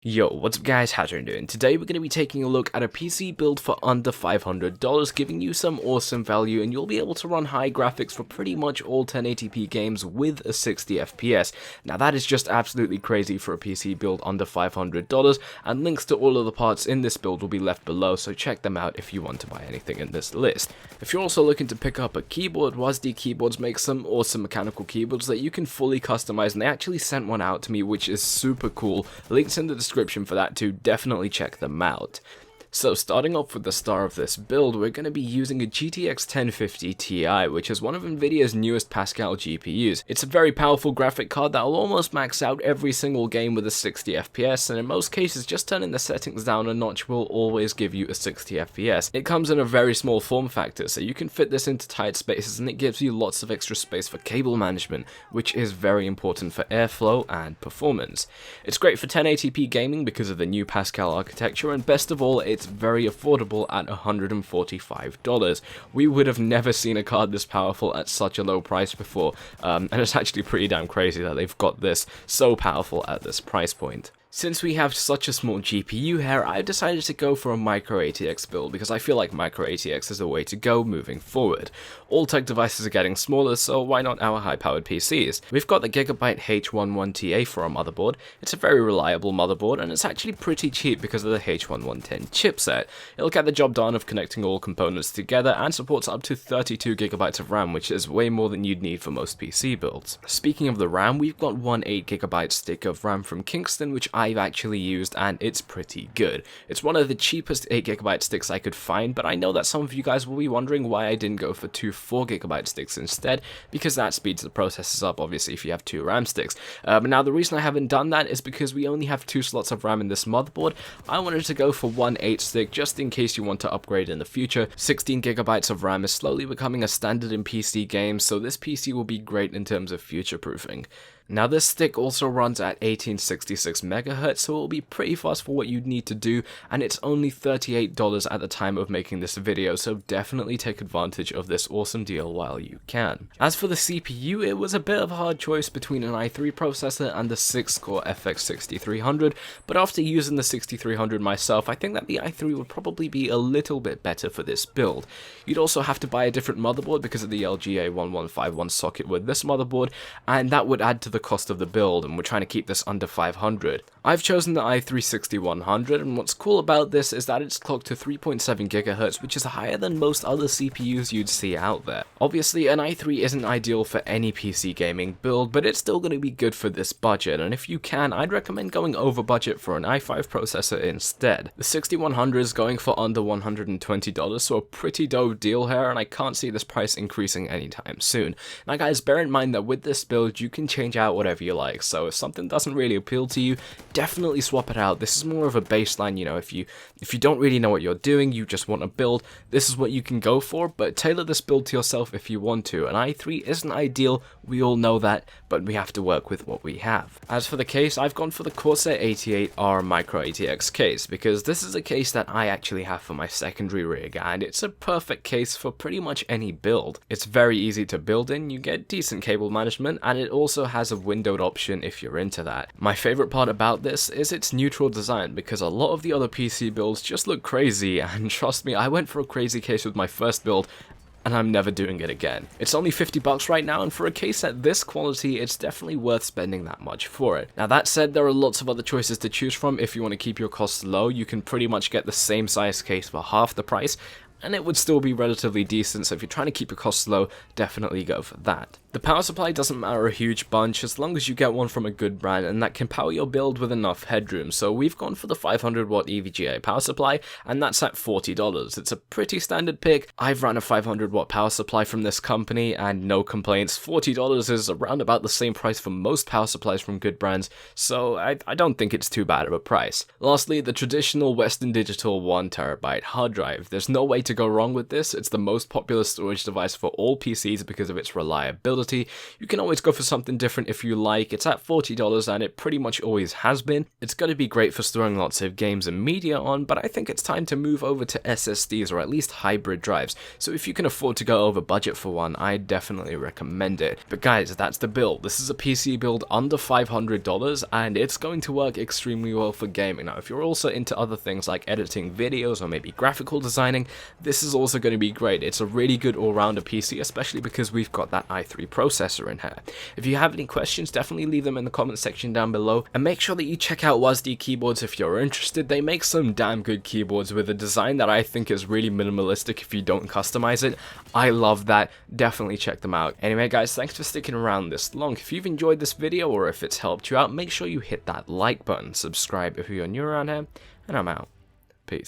Yo, what's up guys, how's you doing? Today we're going to be taking a look at a PC build for under $500, giving you some awesome value, and you'll be able to run high graphics for pretty much all 1080p games with a 60 FPS. Now that is just absolutely crazy for a PC build under $500, and links to all of the parts in this build will be left below, so check them out if you want to buy anything in this list. If you're also looking to pick up a keyboard, WASD Keyboards make some awesome mechanical keyboards that you can fully customize, and they actually sent one out to me, which is super cool. Links in the description for that too, definitely check them out. So starting off with the star of this build, we're going to be using a GTX 1050 Ti, which is one of Nvidia's newest Pascal GPUs. It's a very powerful graphic card that will almost max out every single game with a 60 FPS, and in most cases just turning the settings down a notch will always give you a 60 FPS. It comes in a very small form factor, so you can fit this into tight spaces, and it gives you lots of extra space for cable management, which is very important for airflow and performance. It's great for 1080p gaming because of the new Pascal architecture, and best of all, it's very affordable at $145. We would have never seen a card this powerful at such a low price before, and it's actually pretty damn crazy that they've got this so powerful at this price point. Since we have such a small GPU here, I've decided to go for a micro ATX build because I feel like micro ATX is the way to go moving forward. All tech devices are getting smaller, so why not our high-powered PCs? We've got the Gigabyte H11TA for our motherboard. It's a very reliable motherboard, and it's actually pretty cheap because of the H1110 chipset. It'll get the job done of connecting all components together and supports up to 32GB of RAM, which is way more than you'd need for most PC builds. Speaking of the RAM, we've got one 8GB stick of RAM from Kingston, which I've actually used, and it's pretty good. It's one of the cheapest 8GB sticks I could find, but I know that some of you guys will be wondering why I didn't go for two 4GB sticks instead, because that speeds the processors up, obviously, if you have two RAM sticks. But now the reason I haven't done that is because we only have 2 slots of RAM in this motherboard. I wanted to go for one 8 stick, just in case you want to upgrade in the future. 16GB of RAM is slowly becoming a standard in PC games, so this PC will be great in terms of future-proofing. Now this stick also runs at 1866 MHz, so it will be pretty fast for what you'd need to do, and it's only $38 at the time of making this video, so definitely take advantage of this awesome deal while you can. As for the CPU, it was a bit of a hard choice between an i3 processor and the 6-core FX 6300, but after using the 6300 myself, I think that the i3 would probably be a little bit better for this build. You'd also have to buy a different motherboard because of the EVGA 1151 socket with this motherboard, and that would add to the cost of the build, and we're trying to keep this under 500. I've chosen the i3 6100, and what's cool about this is that it's clocked to 3.7 GHz, which is higher than most other CPUs you'd see out there. Obviously, an i3 isn't ideal for any PC gaming build, but it's still going to be good for this budget, and if you can, I'd recommend going over budget for an i5 processor instead. The 6100 is going for under $120, so a pretty dope deal here, and I can't see this price increasing anytime soon. Now guys, bear in mind that with this build, you can change out whatever you like, so if something doesn't really appeal to you, definitely swap it out. This is more of a baseline, you know, if you don't really know what you're doing, you just want to build, this is what you can go for, but tailor this build to yourself if you want to. An i3 isn't ideal, we all know that, but we have to work with what we have. As for the case, I've gone for the Corsair 88R Micro ATX case, because this is a case that I actually have for my secondary rig, and it's a perfect case for pretty much any build. It's very easy to build in, you get decent cable management, and it also has a windowed option if you're into that. My favorite part about this is its neutral design, because a lot of the other PC builds just look crazy, and trust me, I went for a crazy case with my first build, and I'm never doing it again. It's only $50 right now, and for a case at this quality, it's definitely worth spending that much for it. Now that said, there are lots of other choices to choose from. If you want to keep your costs low, you can pretty much get the same size case for half the price, and it would still be relatively decent, so if you're trying to keep your costs low, definitely go for that. The power supply doesn't matter a huge bunch as long as you get one from a good brand and that can power your build with enough headroom, so we've gone for the 500 watt EVGA power supply, and that's at $40. It's a pretty standard pick. I've ran a 500 watt power supply from this company and no complaints. $40 is around about the same price for most power supplies from good brands, so I don't think it's too bad of a price. Lastly, the traditional Western Digital 1TB hard drive. There's no way to go wrong with this. It's the most popular storage device for all PCs because of its reliability, compatibility. You can always go for something different if you like. It's at $40 and it pretty much always has been. It's going to be great for storing lots of games and media on, but I think it's time to move over to SSDs or at least hybrid drives. So if you can afford to go over budget for one, I definitely recommend it. But guys, that's the build. This is a PC build under $500 and it's going to work extremely well for gaming. Now, if you're also into other things like editing videos or maybe graphical designing, this is also going to be great. It's a really good all-rounder PC, especially because we've got that i3 processor in here. If you have any questions, definitely leave them in the comment section down below, and make sure that you check out WASD Keyboards if you're interested. They make some damn good keyboards with a design that I think is really minimalistic if you don't customize it. I love that. Definitely check them out. Anyway guys, thanks for sticking around this long. If you've enjoyed this video or if it's helped you out, make sure you hit that like button, subscribe if you're new around here, and I'm out. Peace.